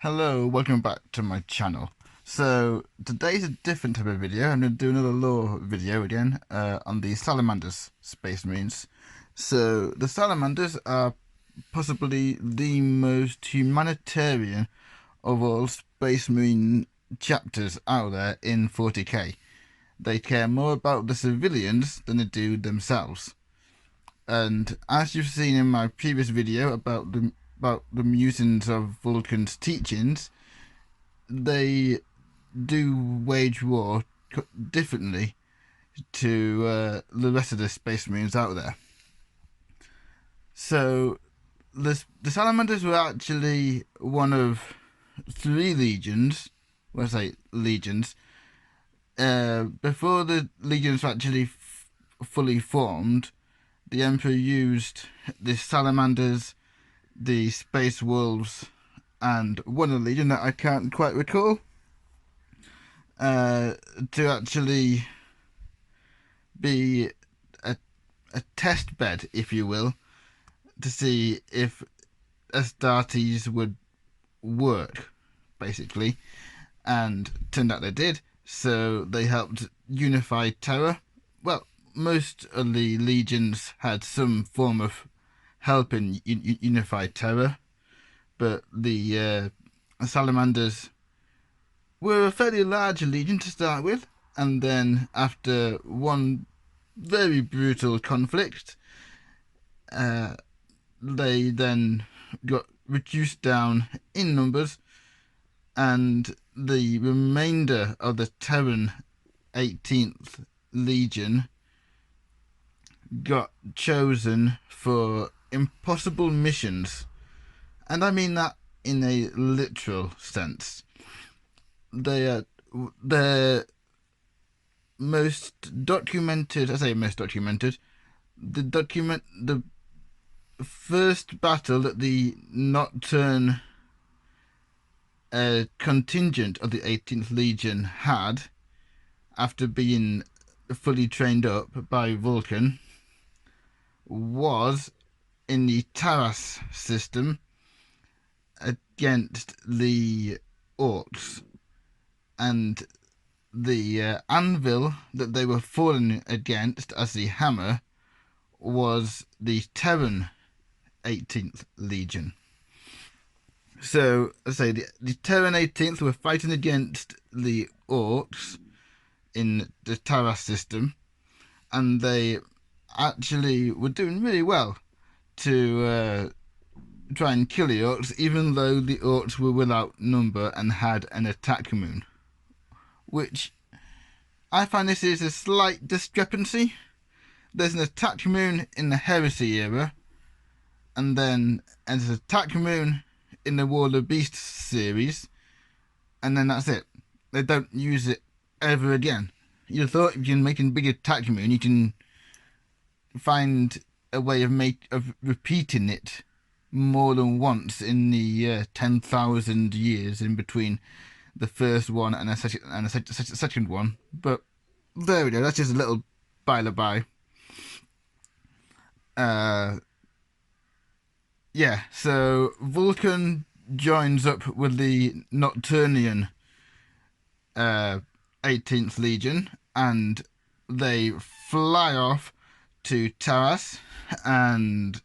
Hello, welcome back to my channel. So today's a different type of video. I'm going to do another lore video again on the Salamanders Space Marines. So the Salamanders are possibly the most humanitarian of all Space Marine chapters out there in 40k. They care more about the civilians than they do themselves. And as you've seen in my previous video about the musings of Vulcan's teachings, they do wage war differently to the rest of the Space Marines out there. So the Salamanders were actually one of three legions. Well, I say legions. Before the legions were actually fully formed, the Emperor used the Salamanders, the Space Wolves, and one of the legion that I can't quite recall, to actually be a test bed, if you will, to see if Astartes would work, basically. And turned out they did, so they helped unify Terra. Well, most of the legions had some form of help in unify Terra, but the Salamanders were a fairly large legion to start with, and then after one very brutal conflict, they then got reduced down in numbers, and the remainder of the Terran 18th Legion got chosen for impossible missions, and I mean that in a literal sense. Their most documented, I say most documented, the first battle that the Nocturne contingent of the 18th Legion had, after being fully trained up by Vulcan, was in the Taras system against the Orcs, and the anvil that they were falling against as the hammer was the Terran 18th Legion. So, I say the Terran 18th were fighting against the Orcs in the Taras system, and they actually were doing really well to try and kill the Orcs, even though the Orcs were without number and had an attack moon. Which I find this is a slight discrepancy. There's an attack moon in the Heresy era, and then there's an attack moon in the War of the Beasts series, and then that's it. They don't use it ever again. You'd thought if you're making big attack moon, you can find a way of repeating it more than once in the 10,000 years in between the first one and the second one. But there we go. That's just a little by-the-by. Yeah, so Vulcan joins up with the Nocturnian 18th Legion, and they fly off to Taras, and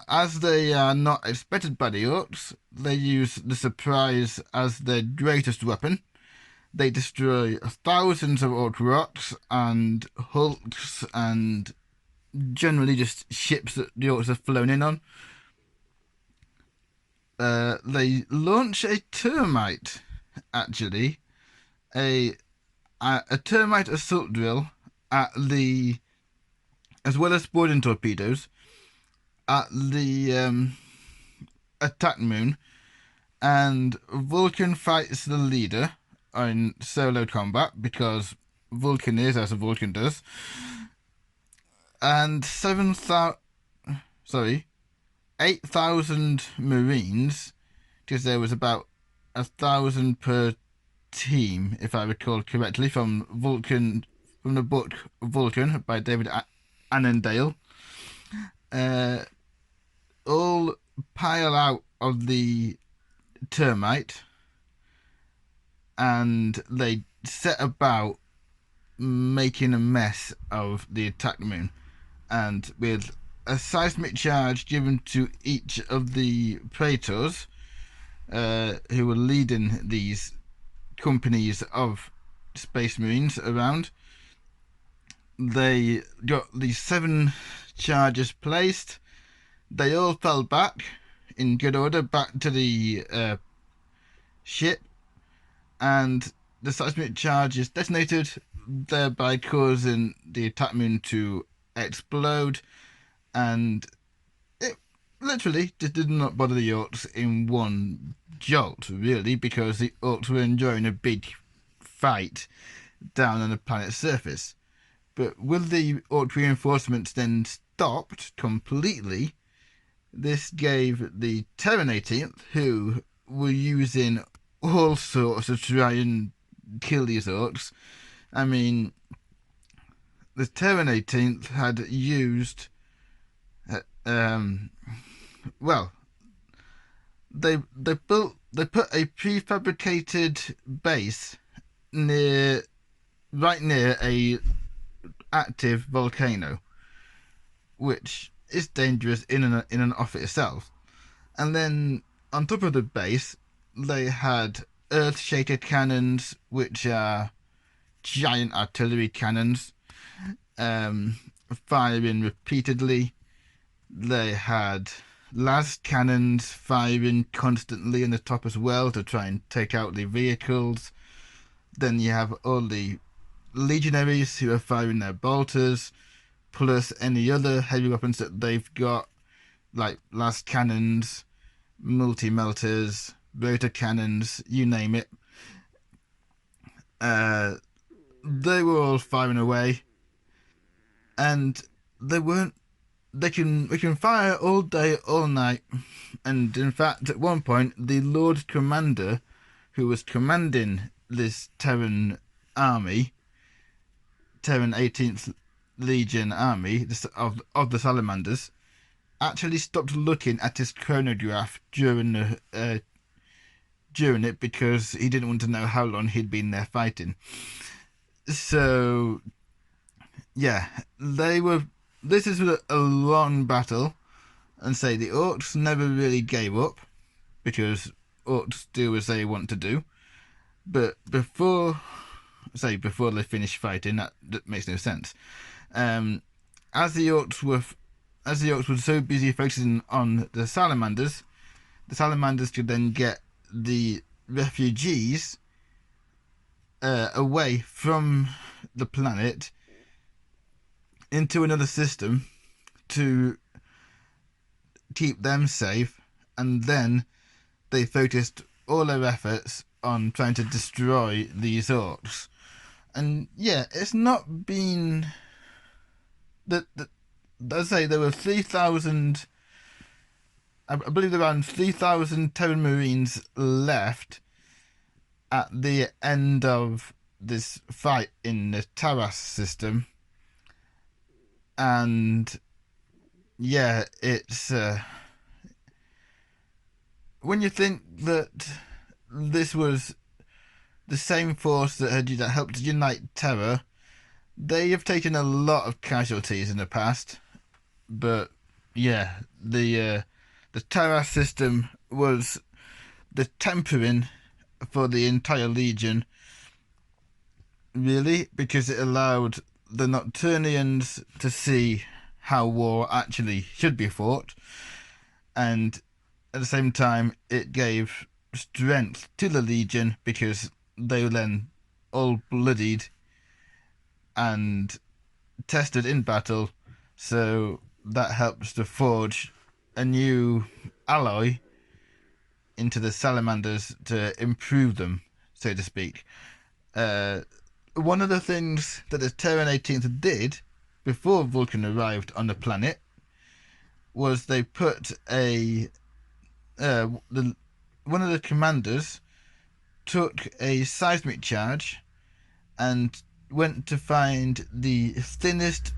as they are not expected by the Orcs, they use the surprise as their greatest weapon. They destroy thousands of Orc rocks and hulks and generally just ships that the Orcs have flown in on. They launch a termite, actually, a termite assault drill at the, as well as boarding torpedoes, at the attack moon, and Vulcan fights the leader in solo combat, because Vulcan is as a Vulcan does, and 8,000 Marines, because there was about 1,000 per team, if I recall correctly, from the book Vulcan by David Annandale, all pile out of the termite, and they set about making a mess of the attack moon. And with a seismic charge given to each of the praetors, who were leading these companies of space marines around, they got these 7 charges placed. They all fell back in good order back to the ship, and the seismic charge is detonated, thereby causing the attack moon to explode, and it literally just did not bother the Orcs in one jolt, really, because the Orcs were enjoying a big fight down on the planet's surface. But with the Orc reinforcements then stopped completely, this gave the Terran 18th, who were using all sorts to try and kill these Orcs. I mean, the Terran 18th had used well, they put a prefabricated base right near a active volcano, which is dangerous in and of itself. And then on top of the base, they had earth shaker cannons, which are giant artillery cannons, firing repeatedly. They had las cannons firing constantly on the top as well to try and take out the vehicles. Then you have all the legionaries who are firing their bolters, plus any other heavy weapons that they've got, like las cannons, multi-melters, rotor cannons, you name it. They were all firing away, and they can fire all day, all night. And in fact, at one point, the Lord Commander, who was commanding this Terran army, Terran 18th Legion army of the Salamanders, actually stopped looking at his chronograph during it, because he didn't want to know how long he'd been there fighting. So yeah, this is a long battle, and say the Orcs never really gave up, because Orcs do as they want to do. But before they finish fighting, that makes no sense. As the Orcs were so busy focusing on the Salamanders could then get the refugees away from the planet into another system to keep them safe, and then they focused all their efforts on trying to destroy these Orcs. And yeah, it's not been that. Let's say there were 3,000. I believe around 3,000 Terran Marines left at the end of this fight in the Taras system. And yeah, it's when you think that this was the same force that helped unite Terra, they have taken a lot of casualties in the past. But yeah, the Terra system was the tempering for the entire Legion, really, because it allowed the Nocturnians to see how war actually should be fought, and at the same time it gave strength to the Legion, because they were then all bloodied and tested in battle, so that helps to forge a new alloy into the Salamanders to improve them, so to speak. One of the things that the Terran 18th did before Vulcan arrived on the planet was they put one of the commanders took a seismic charge and went to find the thinnest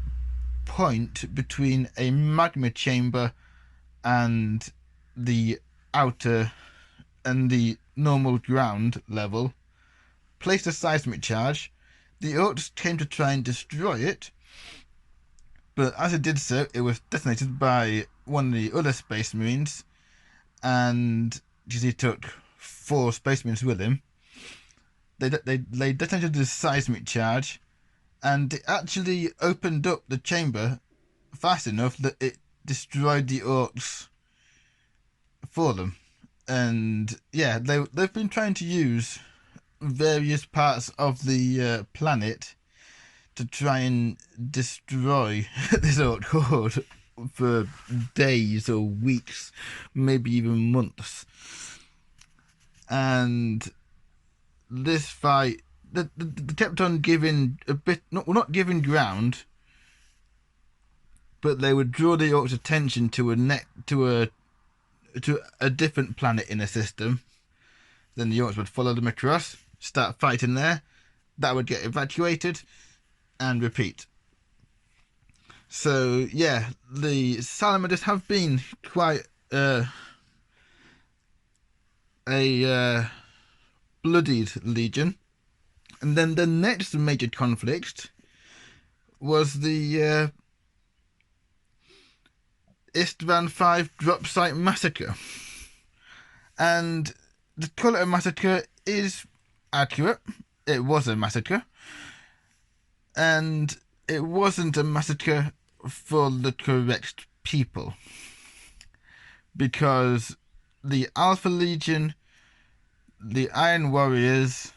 point between a magma chamber and the outer and the normal ground level, placed a seismic charge. The Orcs came to try and destroy it, but as it did so, it was detonated by one of the other Space Marines, and he took 4 Space Marines with him. They detonated the seismic charge, and it actually opened up the chamber fast enough that it destroyed the Orcs for them. And yeah, they've been trying to use various parts of the planet to try and destroy this Orc horde for days or weeks, maybe even months. And this fight, they kept on giving a bit, not giving ground, but they would draw the Orcs' attention to a different planet in a system. Then the Orcs would follow them across, start fighting there. That would get evacuated, and repeat. So yeah, the Salamanders have been quite a bloodied legion. And then the next major conflict was the Istvan 5 drop site massacre. And the call it a massacre is accurate. It was a massacre. And it wasn't a massacre for the correct people. Because the Alpha Legion, the Iron Warriors,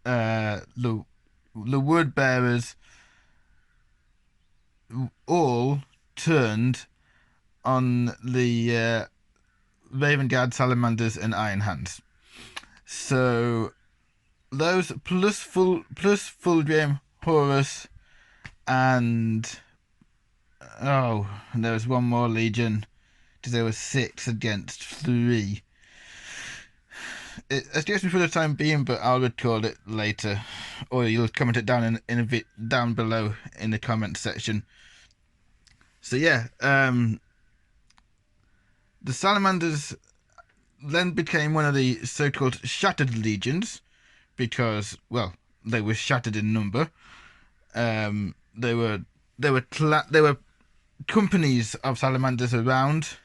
the Word Bearers, all turned on the Raven Guard, Salamanders, and Iron Hands. So those plus Fulgrim, Horus, and there was one more legion, because there was 6 against 3. It escapes me for the time being, but I'll record it later, or you'll comment it down down below in the comment section. So yeah, the Salamanders then became one of the so-called Shattered Legions, because, well, they were shattered in number. There were companies of Salamanders around,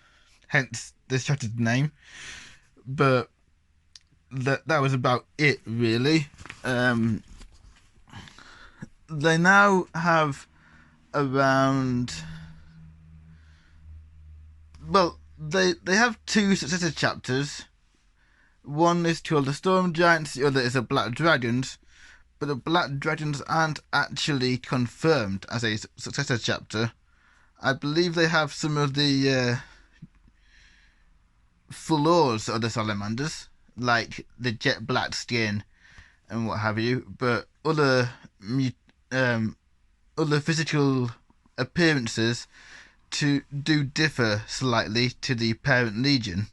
hence the Shattered name. But that was about it, really. They now have around... Well, they have 2 successive chapters. One is called the Storm Giants, the other is the Black Dragons. But the Black Dragons aren't actually confirmed as a successor chapter. I believe they have some of the flaws of the Salamanders, like the jet black skin and what have you, but other physical appearances do differ slightly to the parent legion.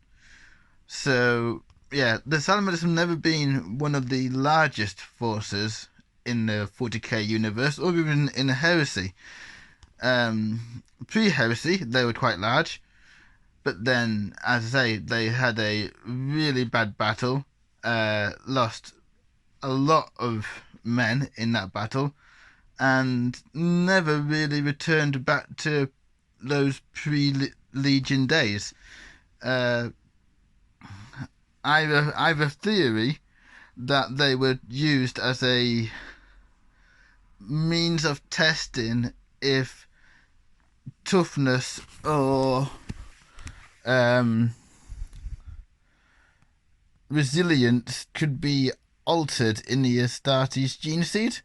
So yeah, the Salamanders have never been one of the largest forces in the 40k universe, or even in Heresy. Pre-Heresy, they were quite large, but then, as I say, they had a really bad battle, lost a lot of men in that battle, and never really returned back to those pre-Legion days. I have a theory that they were used as a means of testing if toughness or resilience could be altered in the Astartes gene seed,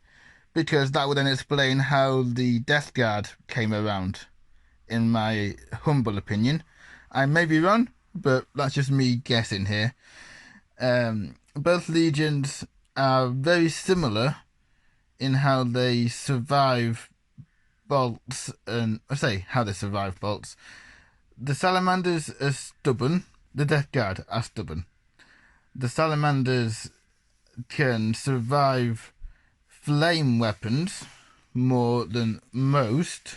because that would then explain how the Death Guard came around, in my humble opinion. I may be wrong, but that's just me guessing here. Both legions are very similar in how they survive bolts, and I say how they survive bolts. The Salamanders are stubborn. The Death Guard are stubborn. The Salamanders can survive flame weapons more than most.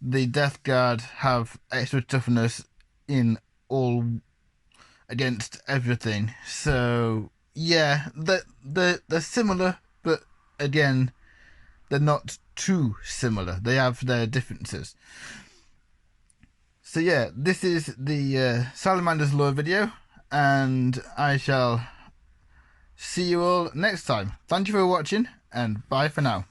The Death Guard have extra toughness in all against everything. So yeah, they're similar, but again, they're not too similar. They have their differences. So yeah, this is the Salamander's Lore video, and I shall see you all next time. Thank you for watching, and bye for now.